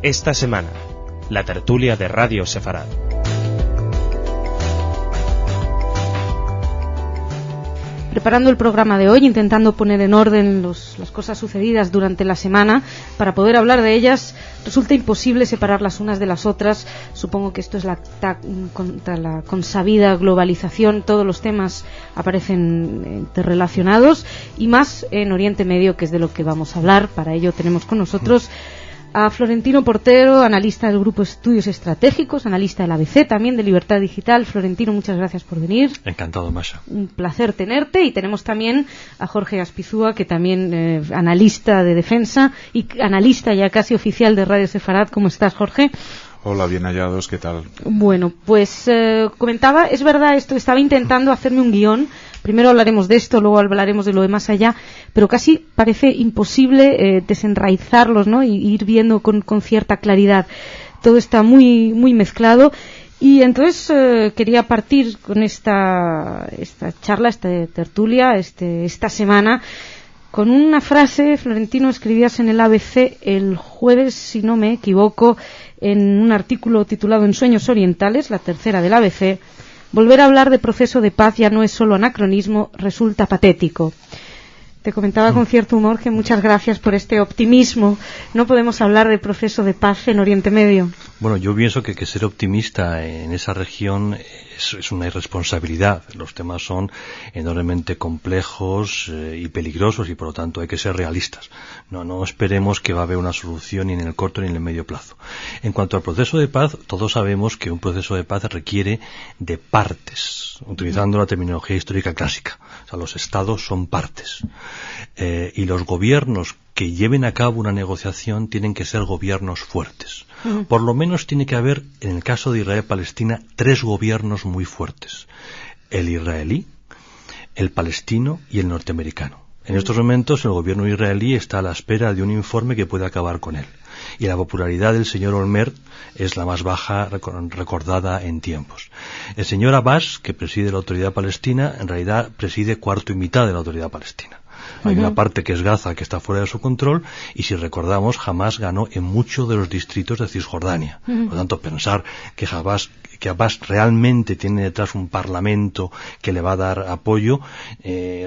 Esta semana, la tertulia de Radio Sefarad. Preparando el programa de hoy, intentando poner en orden las cosas sucedidas durante la semana para poder hablar de ellas, resulta imposible separar las unas de las otras. Supongo que esto es contra la consabida globalización. Todos los temas aparecen interrelacionados, y más en Oriente Medio, que es de lo que vamos a hablar. Para ello tenemos con nosotros a Florentino Portero, analista del Grupo Estudios Estratégicos, analista del ABC, también de Libertad Digital. Florentino, muchas gracias por venir. Encantado, Masha. Un placer tenerte. Y tenemos también a Jorge Aspizúa, que también analista de defensa y analista ya casi oficial de Radio Sefarad. ¿Cómo estás, Jorge? Hola, bien hallados, ¿qué tal? Bueno, pues comentaba, es verdad, estaba intentando hacerme un guión. Primero hablaremos de esto, luego hablaremos de lo de más allá, pero casi parece imposible desenraizarlos, ¿no? Y ir viendo con cierta claridad. Todo está muy muy mezclado, y entonces quería partir con esta charla, esta tertulia, esta semana, con una frase. Florentino, escribías en el ABC el jueves, si no me equivoco, en un artículo titulado Ensueños Orientales, la tercera del ABC: volver a hablar de proceso de paz ya no es solo anacronismo, resulta patético. Te comentaba con cierto humor que muchas gracias por este optimismo. No podemos hablar de proceso de paz en Oriente Medio. Bueno, yo pienso que ser optimista en esa región es una irresponsabilidad. Los temas son enormemente complejos y peligrosos, y por lo tanto hay que ser realistas. No esperemos que va a haber una solución ni en el corto ni en el medio plazo. En cuanto al proceso de paz, todos sabemos que un proceso de paz requiere de partes, utilizando la terminología histórica clásica. O sea, los estados son partes. Y los gobiernos que lleven a cabo una negociación tienen que ser gobiernos fuertes. Por lo menos tiene que haber, en el caso de Israel-Palestina, 3 gobiernos muy fuertes: el israelí, el palestino y el norteamericano. En estos momentos el gobierno israelí está a la espera de un informe que pueda acabar con él, y la popularidad del señor Olmert es la más baja recordada en tiempos. El señor Abbas, que preside la autoridad palestina, en realidad preside cuarto y mitad de la autoridad palestina. Hay una parte que es Gaza, que está fuera de su control, y si recordamos, Hamás ganó en muchos de los distritos de Cisjordania. Por lo tanto, pensar que Abbas realmente tiene detrás un parlamento que le va a dar apoyo.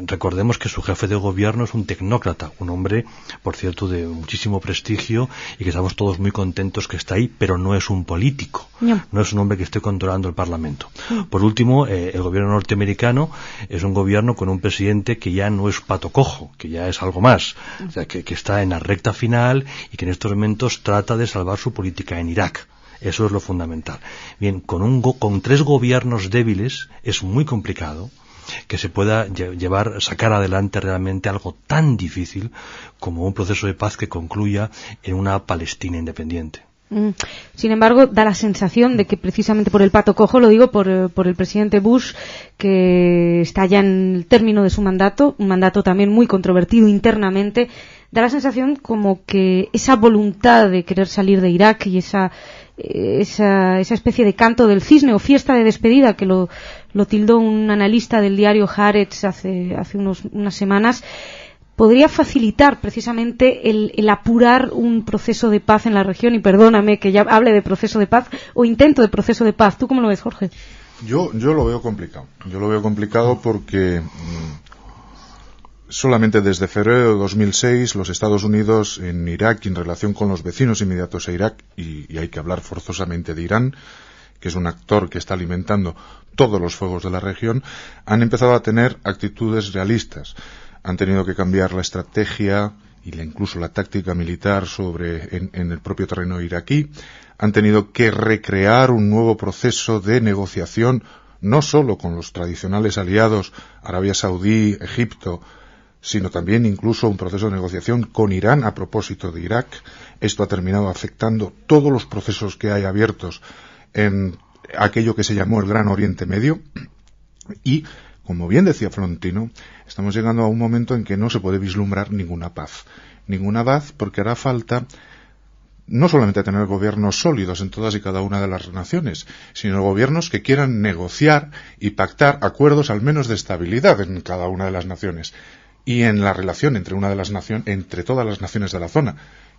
Recordemos que su jefe de gobierno es un tecnócrata, un hombre, por cierto, de muchísimo prestigio, y que estamos todos muy contentos que está ahí, pero no es un político, no es un hombre que esté controlando el parlamento. Por último, el gobierno norteamericano es un gobierno con un presidente que ya no es pato cojo, que ya es algo más, o sea, que está en la recta final y que en estos momentos trata de salvar su política en Irak. Eso es lo fundamental. Bien, con 3 gobiernos débiles es muy complicado que se pueda sacar adelante realmente algo tan difícil como un proceso de paz que concluya en una Palestina independiente. Sin embargo, da la sensación de que precisamente por el pato cojo, lo digo por el presidente Bush, que está ya en el término de su mandato, un mandato también muy controvertido internamente, da la sensación como que esa voluntad de querer salir de Irak y esa especie de canto del cisne o fiesta de despedida, que lo tildó un analista del diario Haaretz hace unas semanas, podría facilitar precisamente el apurar un proceso de paz en la región. Y perdóname que ya hable de proceso de paz o intento de proceso de paz. ¿Tú cómo lo ves, Jorge? Yo lo veo complicado. Yo lo veo complicado porque solamente desde febrero de 2006 los Estados Unidos en Irak, y en relación con los vecinos inmediatos a Irak, y hay que hablar forzosamente de Irán, que es un actor que está alimentando todos los fuegos de la región, han empezado a tener actitudes realistas. Han tenido que cambiar la estrategia y incluso la táctica militar en el propio terreno iraquí. Han tenido que recrear un nuevo proceso de negociación, no solo con los tradicionales aliados Arabia Saudí, Egipto, sino también incluso un proceso de negociación con Irán a propósito de Irak. Esto ha terminado afectando todos los procesos que hay abiertos en aquello que se llamó el Gran Oriente Medio, y, como bien decía Florentino, estamos llegando a un momento en que no se puede vislumbrar ninguna paz. Ninguna paz, porque hará falta no solamente tener gobiernos sólidos en todas y cada una de las naciones, sino gobiernos que quieran negociar y pactar acuerdos al menos de estabilidad en cada una de las naciones y en la relación entre todas las naciones de la zona.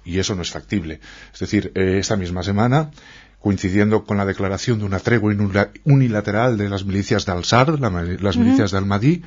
y eso no es factible. Es decir, esta misma semana, coincidiendo con la declaración de una tregua unilateral de las milicias de Al-Sadr, las milicias de Al-Mahdi,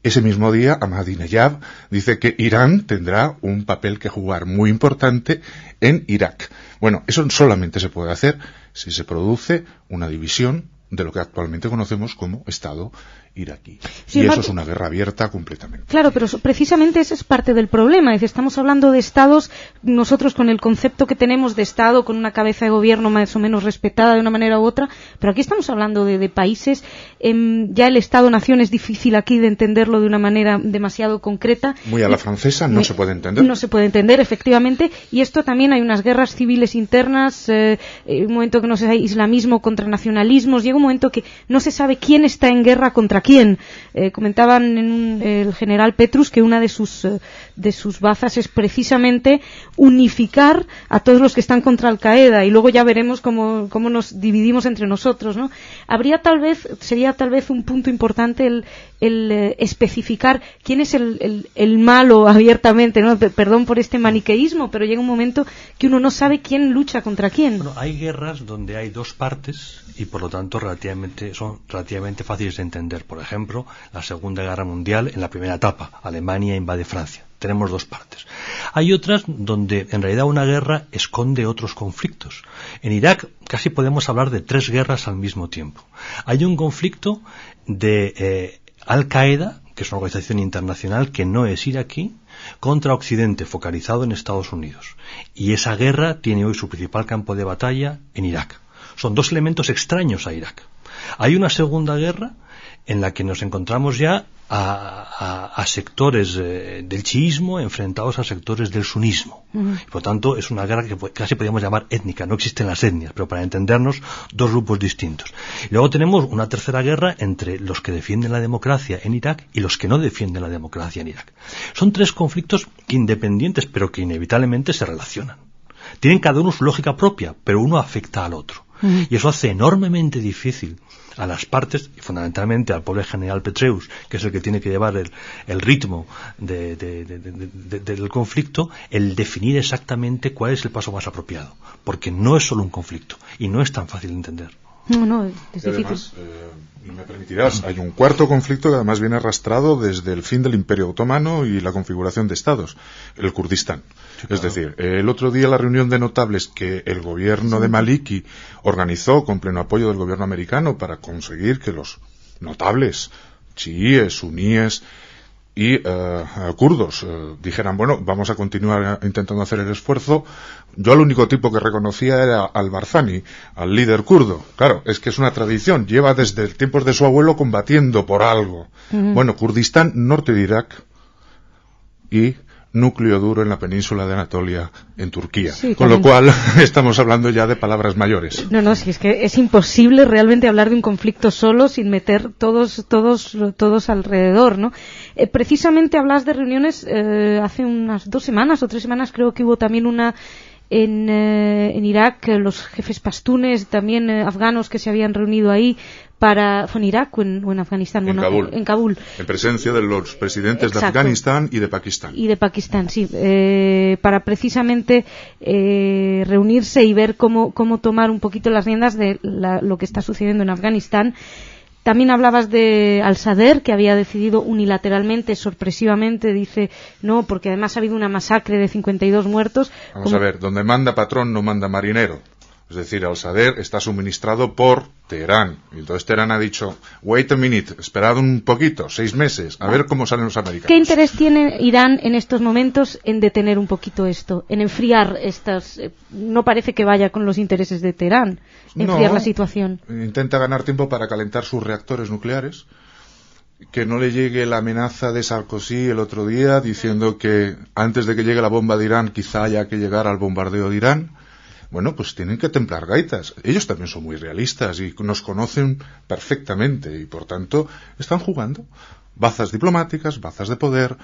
ese mismo día Ahmadinejad dice que Irán tendrá un papel que jugar muy importante en Irak. Bueno, eso solamente se puede hacer si se produce una división de lo que actualmente conocemos como Estado iraquí. Y eso es una guerra abierta completamente. Claro, pero precisamente ese es parte del problema. Es decir, estamos hablando de estados, nosotros con el concepto que tenemos de Estado, con una cabeza de gobierno más o menos respetada de una manera u otra, pero aquí estamos hablando de países. Ya el Estado-nación es difícil aquí de entenderlo de una manera demasiado concreta. Muy a la francesa, no se puede entender. No se puede entender, efectivamente. Y esto también hay unas guerras civiles internas, un momento que no se sabe, islamismo contra nacionalismos, llega un momento que no se sabe quién está en guerra contra quién. Comentaban el general Petrus que una de sus bazas es precisamente unificar a todos los que están contra Al-Qaeda, y luego ya veremos cómo nos dividimos entre nosotros, ¿no? Sería tal vez un punto importante el especificar quién es el malo abiertamente, ¿no? Perdón por este maniqueísmo, pero llega un momento que uno no sabe quién lucha contra quién. Bueno, hay guerras donde hay dos partes y por lo tanto son relativamente fáciles de entender. Por ejemplo, la Segunda Guerra Mundial, en la primera etapa, Alemania invade Francia. Tenemos dos partes. Hay otras donde en realidad una guerra esconde otros conflictos. En Irak casi podemos hablar de tres guerras al mismo tiempo. Hay un conflicto de Al-Qaeda, que es una organización internacional que no es iraquí, contra Occidente, focalizado en Estados Unidos. Y esa guerra tiene hoy su principal campo de batalla en Irak. Son dos elementos extraños a Irak. Hay una segunda guerra en la que nos encontramos ya a sectores del chiismo enfrentados a sectores del sunismo. Y por tanto es una guerra que casi podríamos llamar étnica. No existen las etnias, pero para entendernos, dos grupos distintos. Y luego tenemos una tercera guerra entre los que defienden la democracia en Irak y los que no defienden la democracia en Irak. Son tres conflictos independientes, pero que inevitablemente se relacionan. Tienen cada uno su lógica propia, pero uno afecta al otro. Y eso hace enormemente difícil a las partes, y fundamentalmente al pobre general Petraeus, que es el que tiene que llevar el ritmo del conflicto, el definir exactamente cuál es el paso más apropiado. Porque no es solo un conflicto, y no es tan fácil de entender. No, es difícil. Además, me permitirás, hay un cuarto conflicto que además viene arrastrado desde el fin del Imperio Otomano y la configuración de estados, el Kurdistán. Sí, claro. Es decir, el otro día la reunión de notables que el gobierno de Maliki organizó con pleno apoyo del gobierno americano para conseguir que los notables chiíes, suníes y kurdos dijeran, bueno, vamos a continuar intentando hacer el esfuerzo. Yo al único tipo que reconocía era al Barzani, al líder kurdo. Claro, es que es una tradición, lleva desde el tiempos de su abuelo combatiendo por algo. Bueno, Kurdistán, norte de Irak y núcleo duro en la península de Anatolia, en Turquía. Sí, con lo cual estamos hablando ya de palabras mayores. No, si es que es imposible realmente hablar de un conflicto solo sin meter todos alrededor, ¿no? Precisamente hablas de reuniones hace unas 2 semanas o 3 semanas, creo que hubo también una en Irak, los jefes pastunes, también afganos que se habían reunido ahí ¿fue en Irak o en Afganistán? En Kabul. En presencia de los presidentes de Afganistán y de Pakistán. Y de Pakistán, sí. Para precisamente reunirse y ver cómo tomar un poquito las riendas de lo que está sucediendo en Afganistán. También hablabas de Al-Sadr, que había decidido unilateralmente, sorpresivamente, dice, no, porque además ha habido una masacre de 52 muertos. Vamos a ver, donde manda patrón no manda marinero. Es decir, Al-Sadr está suministrado por Teherán. Y entonces Teherán ha dicho, wait a minute, esperad un poquito, 6 meses, a ver cómo salen los americanos. ¿Qué interés tiene Irán en estos momentos en detener un poquito esto, en enfriar estas? No parece que vaya con los intereses de Teherán, enfriar la situación. Intenta ganar tiempo para calentar sus reactores nucleares, que no le llegue la amenaza de Sarkozy el otro día, diciendo que antes de que llegue la bomba de Irán quizá haya que llegar al bombardeo de Irán. Bueno, pues tienen que templar gaitas. Ellos también son muy realistas y nos conocen perfectamente y, por tanto, están jugando bazas diplomáticas, bazas de poder,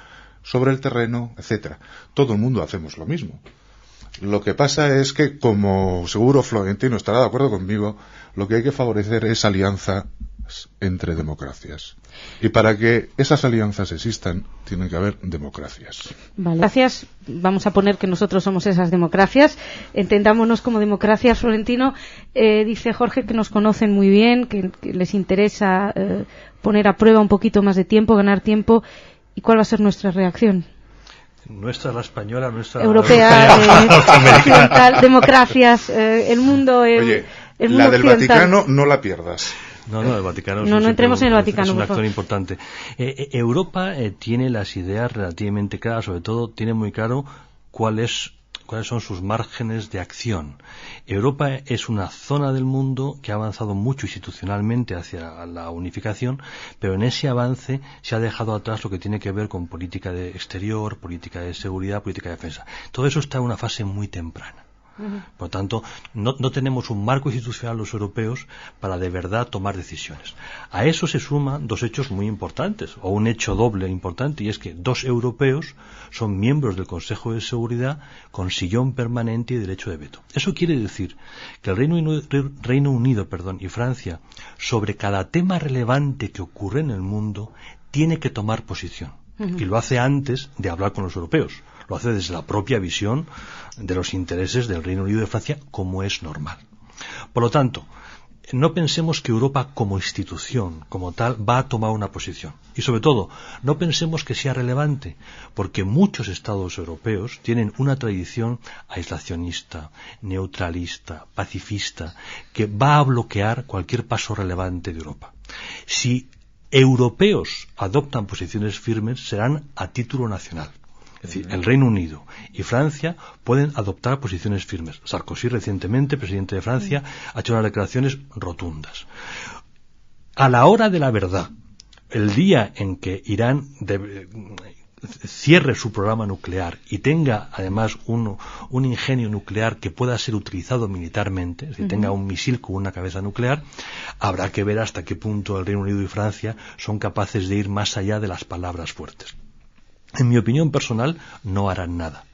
sobre el terreno, etcétera. Todo el mundo hacemos lo mismo. Lo que pasa es que, como seguro Florentino estará de acuerdo conmigo, lo que hay que favorecer es alianza entre democracias. Y para que esas alianzas existan, tienen que haber democracias. Vale. Gracias. Vamos a poner que nosotros somos esas democracias. Entendámonos como democracias, Florentino. Dice Jorge que nos conocen muy bien, que les interesa poner a prueba un poquito más de tiempo, ganar tiempo. ¿Y cuál va a ser nuestra reacción? Nuestra, la española, nuestra europea, occidental, democracias, el mundo. Oye, el mundo la del occidental. Vaticano no la pierdas. No, el Vaticano no entremos en el Vaticano, es un por actor favor. importante. Europa tiene las ideas relativamente claras, sobre todo tiene muy claro cuáles son sus márgenes de acción. Europa es una zona del mundo que ha avanzado mucho institucionalmente hacia la unificación, pero en ese avance se ha dejado atrás lo que tiene que ver con política de exterior, política de seguridad, política de defensa. Todo eso está en una fase muy temprana. Por lo tanto, no tenemos un marco institucional los europeos para de verdad tomar decisiones. A eso se suman dos hechos muy importantes, o un hecho doble importante, y es que 2 europeos son miembros del Consejo de Seguridad con sillón permanente y derecho de veto. Eso quiere decir que el Reino Unido y Francia, sobre cada tema relevante que ocurre en el mundo, tiene que tomar posición. Y lo hace antes de hablar con los europeos. Lo hace desde la propia visión de los intereses del Reino Unido y de Francia, como es normal. Por lo tanto, no pensemos que Europa como institución, como tal, va a tomar una posición. Y sobre todo, no pensemos que sea relevante, porque muchos estados europeos tienen una tradición aislacionista, neutralista, pacifista, que va a bloquear cualquier paso relevante de Europa. Si europeos adoptan posiciones firmes, serán a título nacional. Es decir, el Reino Unido y Francia pueden adoptar posiciones firmes. Sarkozy, recientemente, presidente de Francia, ha hecho unas declaraciones rotundas. A la hora de la verdad, el día en que Irán cierre su programa nuclear y tenga, además, un ingenio nuclear que pueda ser utilizado militarmente, es decir, tenga un misil con una cabeza nuclear, habrá que ver hasta qué punto el Reino Unido y Francia son capaces de ir más allá de las palabras fuertes. En mi opinión personal, no harán nada.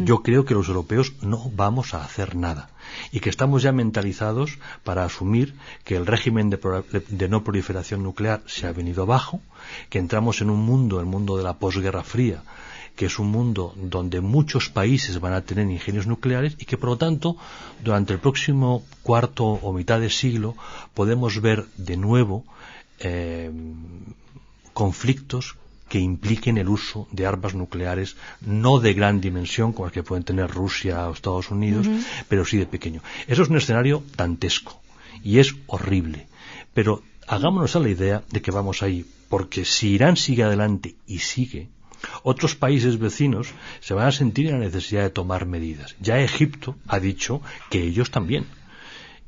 Yo creo que los europeos no vamos a hacer nada y que estamos ya mentalizados para asumir que el régimen de no proliferación nuclear se ha venido abajo, que entramos en un mundo, el mundo de la posguerra fría, que es un mundo donde muchos países van a tener ingenios nucleares y que, por lo tanto, durante el próximo cuarto o mitad de siglo podemos ver de nuevo conflictos que impliquen el uso de armas nucleares no de gran dimensión como las que pueden tener Rusia o Estados Unidos, pero sí de pequeño. Eso es un escenario dantesco y es horrible, pero hagámonos a la idea de que vamos ahí, porque si Irán sigue adelante y sigue, otros países vecinos se van a sentir en la necesidad de tomar medidas. Ya Egipto ha dicho que ellos también.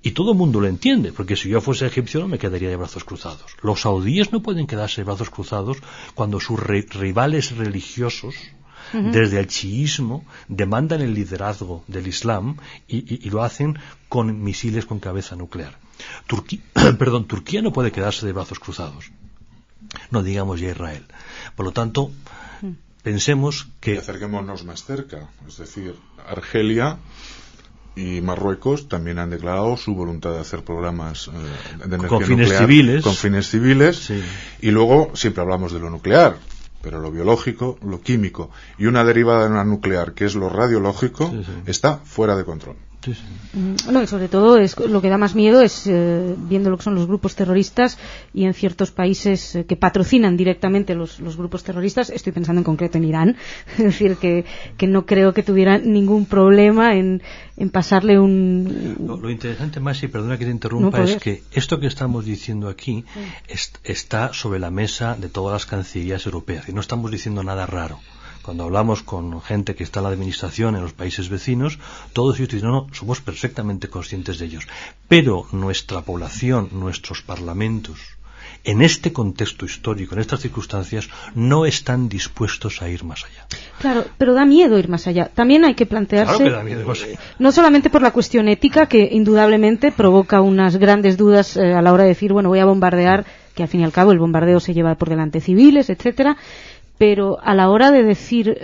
Y todo el mundo lo entiende, porque si yo fuese egipcio no me quedaría de brazos cruzados. Los saudíes no pueden quedarse de brazos cruzados cuando sus rivales religiosos, desde el chiismo, demandan el liderazgo del Islam y lo hacen con misiles con cabeza nuclear. Turquía no puede quedarse de brazos cruzados. No digamos ya Israel. Por lo tanto, pensemos que... Y acerquémonos más cerca, es decir, Argelia y Marruecos también han declarado su voluntad de hacer programas de energía con fines nuclear, civiles. Con fines civiles. Sí. Y luego siempre hablamos de lo nuclear, pero lo biológico, lo químico y una derivada de una nuclear, que es lo radiológico, está fuera de control. Sí, sí. No, y sobre todo lo que da más miedo es viendo lo que son los grupos terroristas y en ciertos países que patrocinan directamente los grupos terroristas. Estoy pensando en concreto en Irán, es decir, que no creo que tuvieran ningún problema en pasarle un... Lo interesante, Masi, perdona que te interrumpa, es que esto que estamos diciendo aquí está sobre la mesa de todas las cancillerías europeas y no estamos diciendo nada raro. Cuando hablamos con gente que está en la administración en los países vecinos, todos ellos dicen, no, somos perfectamente conscientes de ellos. Pero nuestra población, nuestros parlamentos, en este contexto histórico, en estas circunstancias, no están dispuestos a ir más allá. Claro, pero da miedo ir más allá. También hay que plantearse, claro que da miedo ir más allá. No solamente por la cuestión ética, que indudablemente provoca unas grandes dudas a la hora de decir, bueno, voy a bombardear, que al fin y al cabo el bombardeo se lleva por delante civiles, etcétera. Pero a la hora de decir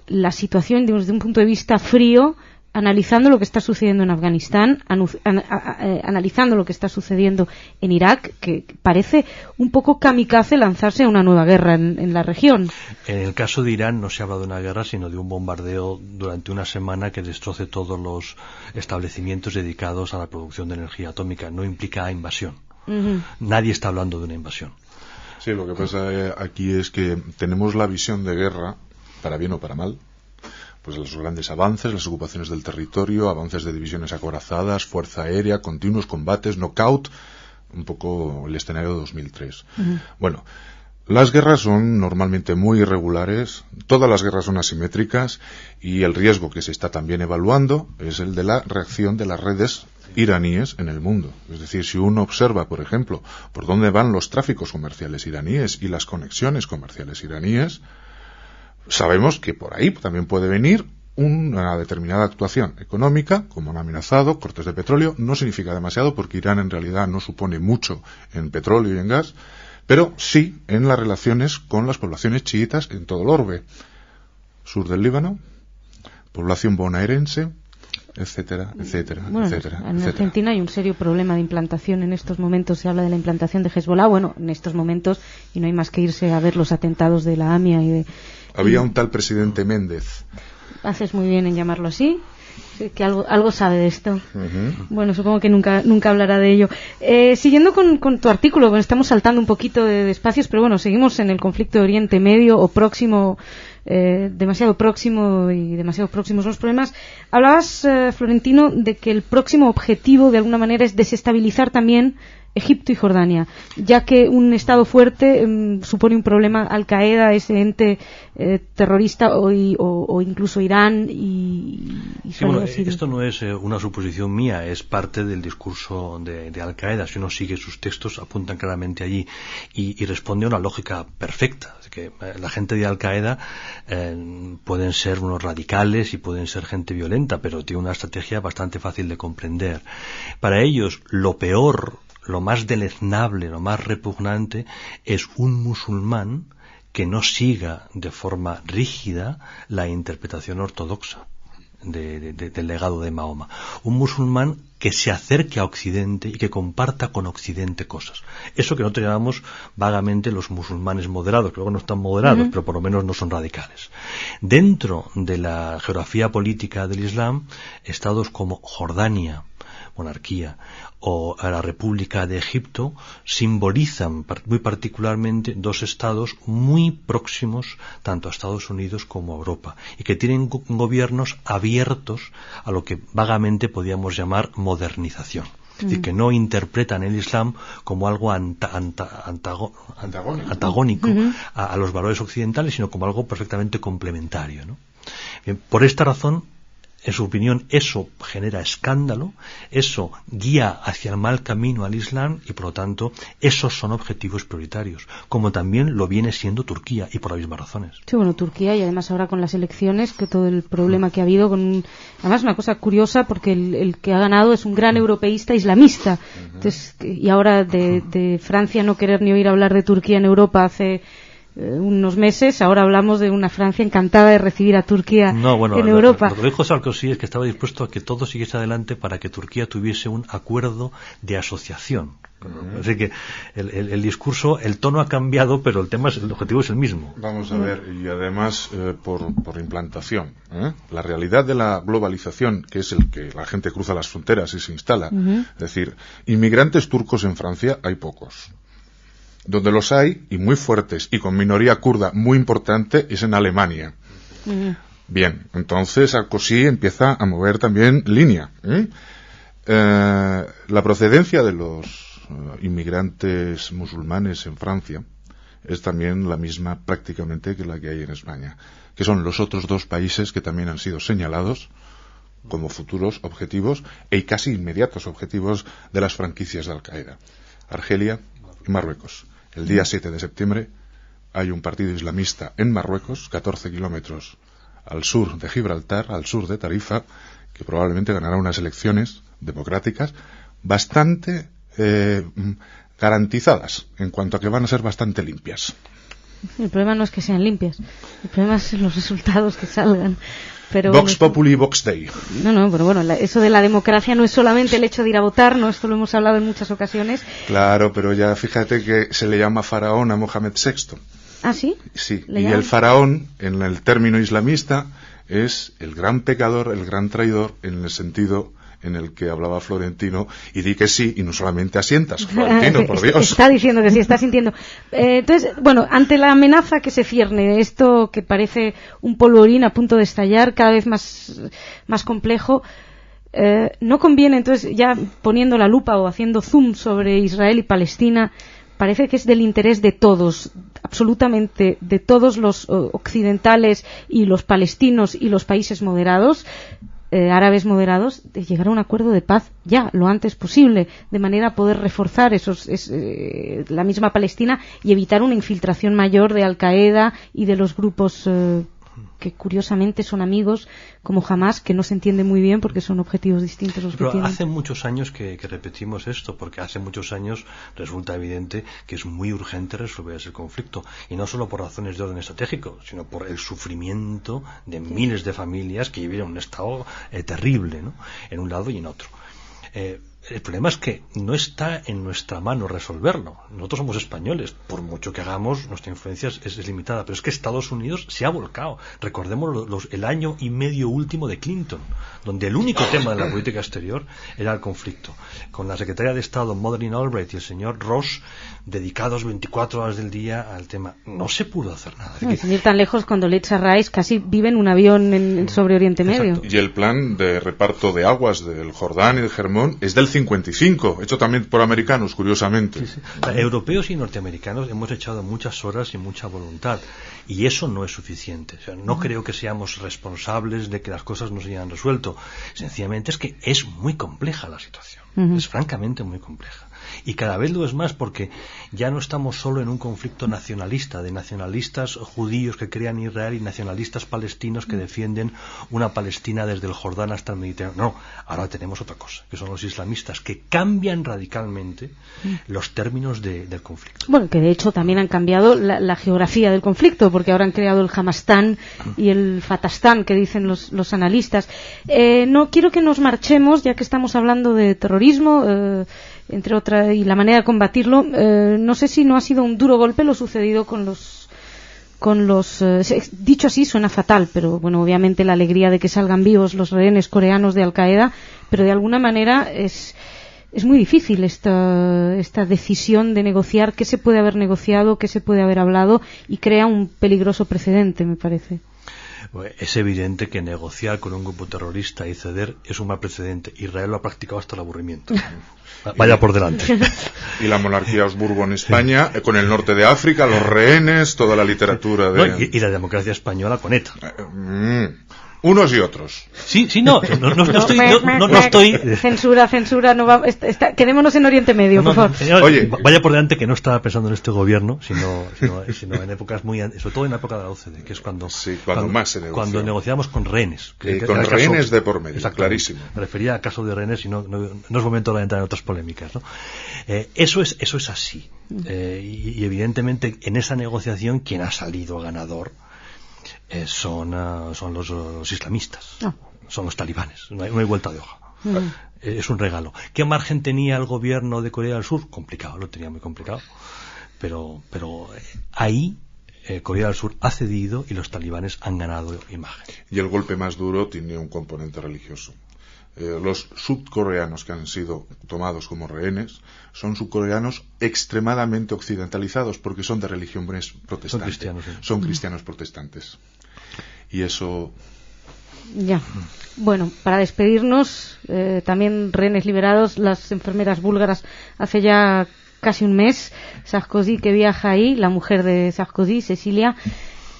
la situación desde un punto de vista frío, analizando lo que está sucediendo en Afganistán, analizando lo que está sucediendo en Irak, que parece un poco kamikaze lanzarse a una nueva guerra en la región. En el caso de Irán no se habla de una guerra, sino de un bombardeo durante una semana que destroce todos los establecimientos dedicados a la producción de energía atómica. No implica invasión. Nadie está hablando de una invasión. Sí, lo que pasa aquí es que tenemos la visión de guerra, para bien o para mal, pues los grandes avances, las ocupaciones del territorio, avances de divisiones acorazadas, fuerza aérea, continuos combates, knockout, un poco el escenario de 2003. Bueno, las guerras son normalmente muy irregulares, todas las guerras son asimétricas y el riesgo que se está también evaluando es el de la reacción de las redes iraníes en el mundo. Es decir, si uno observa, por ejemplo, por dónde van los tráficos comerciales iraníes y las conexiones comerciales iraníes, sabemos que por ahí también puede venir una determinada actuación económica, como han amenazado, cortes de petróleo. No significa demasiado porque Irán en realidad no supone mucho en petróleo y en gas, pero sí en las relaciones con las poblaciones chiitas en todo el orbe. Sur del Líbano, población bonaerense, etcétera, etcétera, bueno, etcétera. En Argentina hay un serio problema de implantación en estos momentos. Se habla de la implantación de Hezbollah, bueno, en estos momentos, y no hay más que irse a ver los atentados de la AMIA y de... Había un tal presidente Méndez. Haces muy bien en llamarlo así, que algo sabe de esto. Bueno, supongo que nunca hablará de ello. Siguiendo con tu artículo, bueno, estamos saltando un poquito de espacios, pero bueno, seguimos en el conflicto de Oriente Medio o próximo, demasiado próximo y demasiado próximos los problemas. Hablabas, Florentino, de que el próximo objetivo de alguna manera es desestabilizar también Egipto y Jordania, ya que un Estado fuerte supone un problema. Al-Qaeda, ese ente terrorista, o incluso Irán y sí, bueno, esto no es una suposición mía, es parte del discurso de Al-Qaeda. Si uno sigue sus textos, apuntan claramente allí y responde a una lógica perfecta. Es que la gente de Al-Qaeda pueden ser unos radicales y pueden ser gente violenta, pero tiene una estrategia bastante fácil de comprender. Para ellos, lo peor, lo más deleznable, lo más repugnante es un musulmán que no siga de forma rígida la interpretación ortodoxa del legado de Mahoma. Un musulmán que se acerque a Occidente y que comparta con Occidente cosas. Eso que nosotros llamamos vagamente los musulmanes moderados, que luego no están moderados, pero por lo menos no son radicales. Dentro de la geografía política del Islam, estados como Jordania, monarquía, o a la República de Egipto simbolizan muy particularmente dos estados muy próximos tanto a Estados Unidos como a Europa y que tienen gobiernos abiertos a lo que vagamente podríamos llamar modernización. Es decir, que no interpretan el Islam como algo antagónico a los valores occidentales, sino como algo perfectamente complementario, ¿no? Bien, por esta razón, en su opinión, eso genera escándalo, eso guía hacia el mal camino al Islam y, por lo tanto, esos son objetivos prioritarios, como también lo viene siendo Turquía, y por las mismas razones. Sí, bueno, Turquía, y además ahora con las elecciones, que todo el problema que ha habido, además una cosa curiosa, porque el que ha ganado es un gran europeísta islamista. Entonces, y ahora de Francia no querer ni oír hablar de Turquía en Europa hace unos meses, ahora hablamos de una Francia encantada de recibir a Turquía en Europa. Lo que dijo Sarkozy es que estaba dispuesto a que todo siguiese adelante para que Turquía tuviese un acuerdo de asociación. Así que el discurso, el tono ha cambiado, pero el objetivo es el mismo. Vamos a ver, y además por implantación, la realidad de la globalización, que es el que la gente cruza las fronteras y se instala, es decir, inmigrantes turcos en Francia hay pocos. Donde los hay, y muy fuertes, y con minoría kurda muy importante, es en Alemania. Bien, entonces Sarkozy empieza a mover también línea. La procedencia de los inmigrantes musulmanes en Francia es también la misma prácticamente que la que hay en España, que son los otros dos países que también han sido señalados como futuros objetivos y casi inmediatos objetivos de las franquicias de Al-Qaeda: Argelia y Marruecos. El día 7 de septiembre hay un partido islamista en Marruecos, 14 kilómetros al sur de Gibraltar, al sur de Tarifa, que probablemente ganará unas elecciones democráticas bastante garantizadas, en cuanto a que van a ser bastante limpias. El problema no es que sean limpias, el problema es los resultados que salgan. Pero Vox Populi, Vox Dei. No, pero bueno, eso de la democracia no es solamente el hecho de ir a votar, ¿no? Esto lo hemos hablado en muchas ocasiones. Claro, pero ya fíjate que se le llama faraón a Mohamed VI. ¿Ah, sí? Sí, y el faraón, en el término islamista, es el gran pecador, el gran traidor, en el sentido en el que hablaba Florentino, y di que sí, y no solamente asientas, Florentino, por Dios. Está diciendo que sí, está sintiendo. Entonces, bueno, ante la amenaza que se cierne, esto que parece un polvorín a punto de estallar, cada vez más complejo, no conviene, entonces, ya poniendo la lupa o haciendo zoom sobre Israel y Palestina, parece que es del interés de todos, absolutamente de todos los occidentales y los palestinos y los países moderados, árabes moderados, de llegar a un acuerdo de paz ya, lo antes posible, de manera a poder reforzar la misma Palestina y evitar una infiltración mayor de Al-Qaeda y de los grupos que curiosamente son amigos, como Hamas, que no se entiende muy bien porque son objetivos distintos los que tienen. Hace muchos años que repetimos esto, porque hace muchos años resulta evidente que es muy urgente resolver ese conflicto, y no solo por razones de orden estratégico, sino por el sufrimiento de miles de familias que viven en un estado terrible, ¿no? En un lado y en otro. El problema es que no está en nuestra mano resolverlo. Nosotros somos españoles, por mucho que hagamos, nuestra influencia es limitada, pero es que Estados Unidos se ha volcado. Recordemos el año y medio último de Clinton, donde el único tema de la política exterior era el conflicto, con la secretaria de Estado Madeleine Albright y el señor Ross dedicados 24 horas del día al tema. No se pudo hacer nada. Sin ir tan lejos, cuando Condoleezza Rice casi vive en un avión sobre Oriente Medio. Y el plan de reparto de aguas del Jordán y del Hermón es del 55, hecho también por americanos, curiosamente. Sí. Europeos y norteamericanos hemos echado muchas horas y mucha voluntad, y eso no es suficiente. O sea, no creo que seamos responsables de que las cosas no se hayan resuelto. Sencillamente es que es muy compleja la situación. Es francamente muy compleja. Y cada vez lo es más, porque ya no estamos solo en un conflicto nacionalista, de nacionalistas judíos que crean Israel y nacionalistas palestinos que defienden una Palestina desde el Jordán hasta el Mediterráneo. No, ahora tenemos otra cosa, que son los islamistas, que cambian radicalmente los términos del conflicto. Bueno, que de hecho también han cambiado la geografía del conflicto, porque ahora han creado el Hamastán y el Fatastán, que dicen los analistas. No quiero que nos marchemos, ya que estamos hablando de terrorismo, entre otras, y la manera de combatirlo. No sé si no ha sido un duro golpe lo sucedido con los dicho así suena fatal, pero bueno, obviamente la alegría de que salgan vivos los rehenes coreanos de Al-Qaeda, pero de alguna manera es muy difícil esta decisión de negociar, qué se puede haber negociado, qué se puede haber hablado, y crea un peligroso precedente, me parece. Es evidente que negociar con un grupo terrorista y ceder es un mal precedente. Israel lo ha practicado hasta el aburrimiento. Vaya por delante. Y la monarquía Habsburgo en España, con el norte de África, los rehenes, toda la literatura de... No, y la democracia española con ETA. Unos y otros. Sí, no estoy... Censura, no va, quedémonos en Oriente Medio, por favor. Oye, vaya por delante que no estaba pensando en este gobierno, sino en épocas sobre todo en la época de la OCDE, que es cuando más se negoció. Cuando negociamos con rehenes. Con rehenes de por medio, clarísimo. Me refería al caso de rehenes y no es momento de entrar en otras polémicas, ¿no? Eso es así. Y evidentemente en esa negociación quien ha salido ganador son los islamistas, son los talibanes, no hay vuelta de hoja. Es un regalo. ¿Qué margen tenía el gobierno de Corea del Sur? Complicado, lo tenía muy complicado, pero ahí Corea del Sur ha cedido y los talibanes han ganado imagen. Y el golpe más duro tiene un componente religioso. Los sudcoreanos que han sido tomados como rehenes son sudcoreanos extremadamente occidentalizados, porque son de religión protestante. Son cristianos protestantes. Y eso... Ya. Bueno, para despedirnos, también rehenes liberados, las enfermeras búlgaras hace ya casi un mes. Sarkozy, que viaja ahí, la mujer de Sarkozy, Cecilia.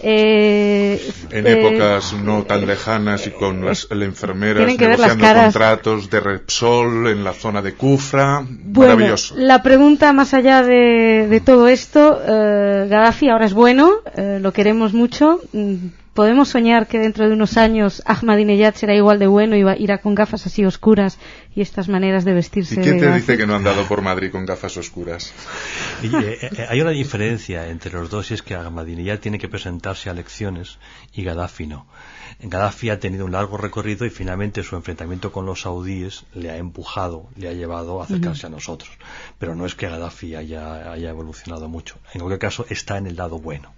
En épocas no tan lejanas y con las enfermeras negociando contratos de Repsol en la zona de Kufra. Bueno, maravilloso. La pregunta más allá de todo esto, Gaddafi ahora es bueno, lo queremos mucho, ¿Podemos soñar que dentro de unos años Ahmadinejad será igual de bueno y irá con gafas así oscuras y estas maneras de vestirse? ¿Y quién te dice que no han dado por Madrid con gafas oscuras? Hay una diferencia entre los dos, y es que Ahmadinejad tiene que presentarse a elecciones y Gaddafi no. Gaddafi ha tenido un largo recorrido y finalmente su enfrentamiento con los saudíes le ha empujado, le ha llevado a acercarse a nosotros. Pero no es que Gaddafi haya evolucionado mucho. En cualquier caso, está en el lado bueno.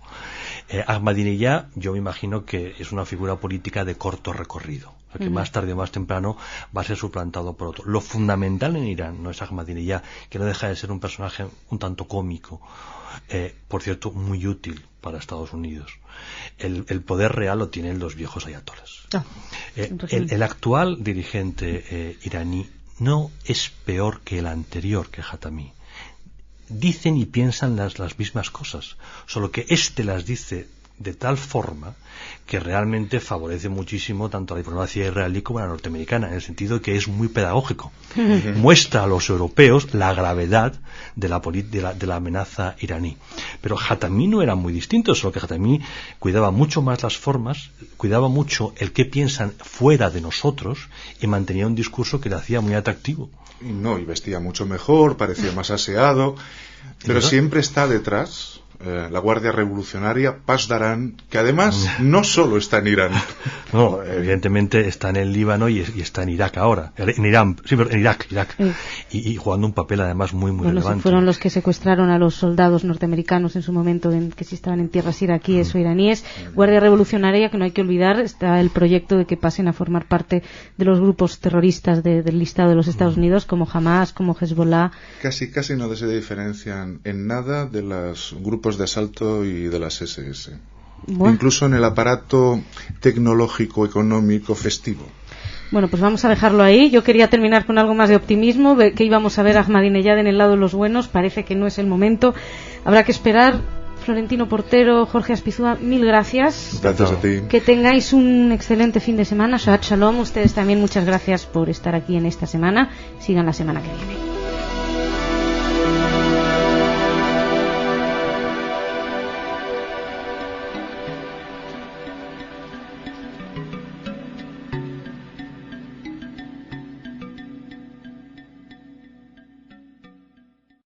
Ahmadinejad, yo me imagino que es una figura política de corto recorrido, o sea que más tarde o más temprano va a ser suplantado por otro. Lo fundamental en Irán no es Ahmadinejad, que no deja de ser un personaje un tanto cómico, por cierto, muy útil para Estados Unidos. El poder real lo tienen los viejos ayatolas. El actual dirigente iraní no es peor que el anterior, que Khatami. Dicen y piensan las mismas cosas, solo que las dice de tal forma que realmente favorece muchísimo tanto a la diplomacia israelí como a la norteamericana, en el sentido de que es muy pedagógico. Muestra a los europeos la gravedad de la amenaza iraní. Pero Khatami no era muy distinto, solo que Khatami cuidaba mucho más las formas, cuidaba mucho el qué piensan fuera de nosotros y mantenía un discurso que le hacía muy atractivo. No, y vestía mucho mejor, parecía más aseado, pero siempre está detrás la Guardia Revolucionaria Pasdaran, que además no solo está en Irán. No, evidentemente está en el Líbano y está en Irak ahora, en Irán, sí, pero en Irak. Y jugando un papel además muy relevante. Fueron los que secuestraron a los soldados norteamericanos en su momento, que sí estaban en tierras iraquíes o iraníes. Guardia Revolucionaria, que no hay que olvidar, está el proyecto de que pasen a formar parte de los grupos terroristas del listado de los Estados Unidos, como Hamas, como Hezbollah. Casi no se diferencian en nada de los grupos de asalto y de las SS. Bueno. Incluso en el aparato tecnológico, económico, festivo. Bueno, pues vamos a dejarlo ahí. Yo quería terminar con algo más de optimismo, que íbamos a ver a Ahmadinejad en el lado de los buenos. Parece que no es el momento. Habrá que esperar. Florentino Portero, Jorge Aspizúa, mil gracias. Gracias a ti. Que tengáis un excelente fin de semana. Shabbat Shalom. Ustedes también muchas gracias por estar aquí en esta semana. Sigan la semana que viene.